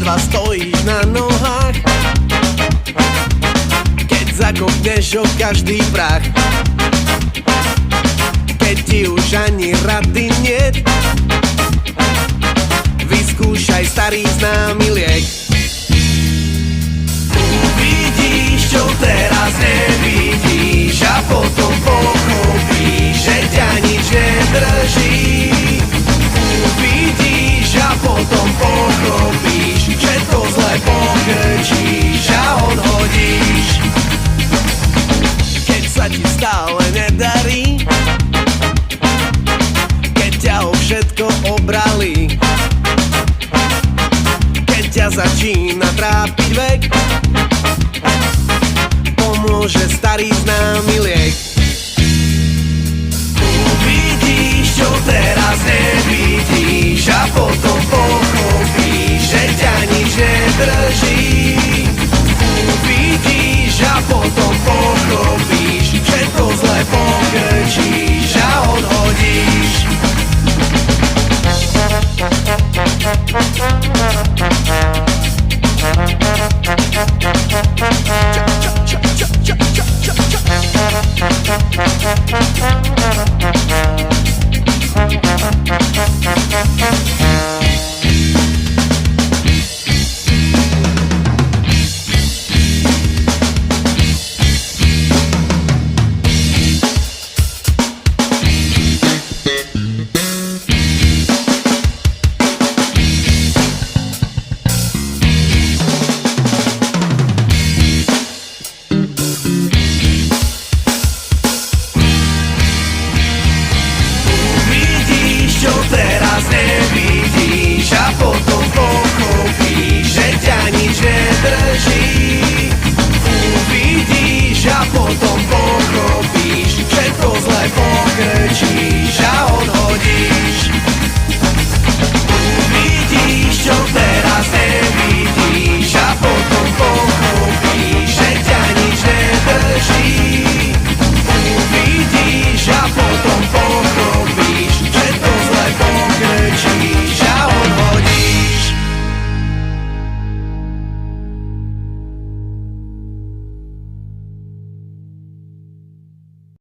sotva stojíš na nohách, keď zakopneš o každý prach, keď ti už ani rady niet, vyskúšaj starý známy liek. Uvidíš, čo teraz nevidíš, a potom pochopíš, že ťa nič nedrží. Uvidíš a potom pochopíš, že to zle pokrčíš a odhodíš. Keď sa ti stále nedarí, keď ťa o všetko obrali, keď ťa začína trápiť vek, pomôže starý známy liek. Uvidíš, čo teraz nevidíš, a potom pochopíš, že ťa nič nedrží. Uvidíš a potom pochopíš, že to zle pokrčíš a odhodíš. Potom pochopíš, že to zle pokrčíš a odhodíš.